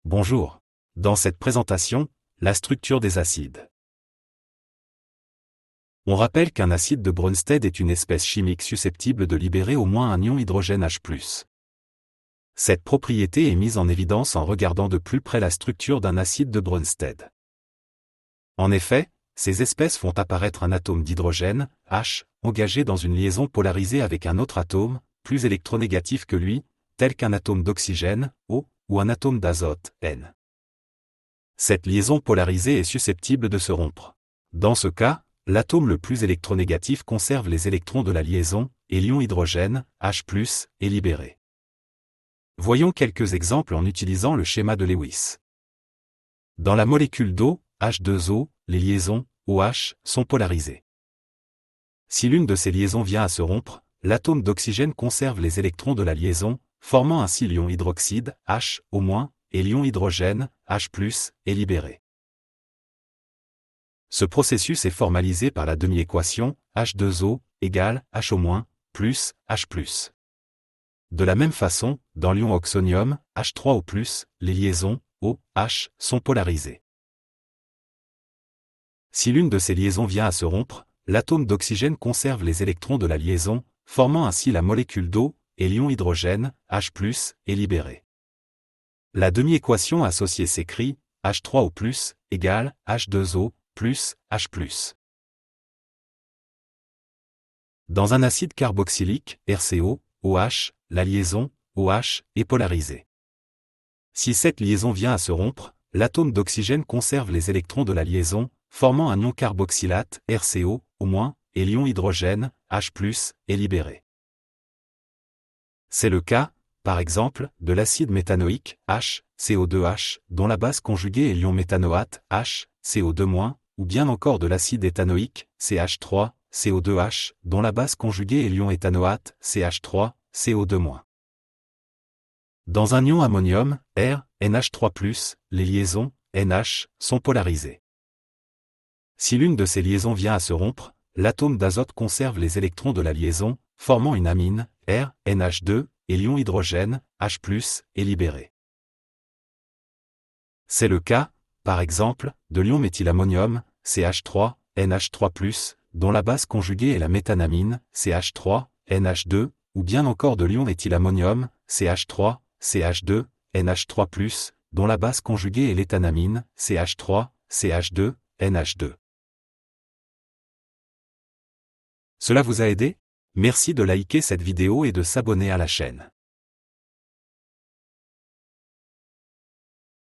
Bonjour. Dans cette présentation, la structure des acides. On rappelle qu'un acide de Brønsted est une espèce chimique susceptible de libérer au moins un ion hydrogène H+. Cette propriété est mise en évidence en regardant de plus près la structure d'un acide de Brønsted. En effet, ces espèces font apparaître un atome d'hydrogène, H, engagé dans une liaison polarisée avec un autre atome, plus électronégatif que lui, tel qu'un atome d'oxygène, O, ou un atome d'azote, N. Cette liaison polarisée est susceptible de se rompre. Dans ce cas, l'atome le plus électronégatif conserve les électrons de la liaison, et l'ion hydrogène, H+, est libéré. Voyons quelques exemples en utilisant le schéma de Lewis. Dans la molécule d'eau, H2O, les liaisons, OH, sont polarisées. Si l'une de ces liaisons vient à se rompre, l'atome d'oxygène conserve les électrons de la liaison, formant ainsi l'ion hydroxyde, H, au-, et l'ion hydrogène, H+, est libéré. Ce processus est formalisé par la demi-équation, H2O, égale, H au-, plus, H+. De la même façon, dans l'ion oxonium, H3O+, les liaisons, O, H, sont polarisées. Si l'une de ces liaisons vient à se rompre, l'atome d'oxygène conserve les électrons de la liaison, formant ainsi la molécule d'eau, et l'ion hydrogène, H+, est libéré. La demi-équation associée s'écrit, H3O+, égale, H2O, plus, H+. Dans un acide carboxylique, RCO, OH, la liaison, OH, est polarisée. Si cette liaison vient à se rompre, l'atome d'oxygène conserve les électrons de la liaison, formant un ion carboxylate, RCO, au-, et l'ion hydrogène, H+, est libéré. C'est le cas, par exemple, de l'acide méthanoïque, H, CO2H, dont la base conjuguée est l'ion méthanoate, H, CO2-, ou bien encore de l'acide éthanoïque, CH3, CO2H, dont la base conjuguée est l'ion éthanoate, CH3, CO2-. Dans un ion ammonium, R, NH3+, les liaisons, NH, sont polarisées. Si l'une de ces liaisons vient à se rompre, l'atome d'azote conserve les électrons de la liaison, formant une amine, R, NH2, et l'ion hydrogène, H+, est libéré. C'est le cas, par exemple, de l'ion méthylammonium, CH3, NH3+, dont la base conjuguée est la méthanamine, CH3, NH2, ou bien encore de l'ion éthylammonium, CH3, CH2, NH3+, dont la base conjuguée est l'éthanamine, CH3, CH2, NH2. Cela vous a aidé? Merci de liker cette vidéo et de s'abonner à la chaîne.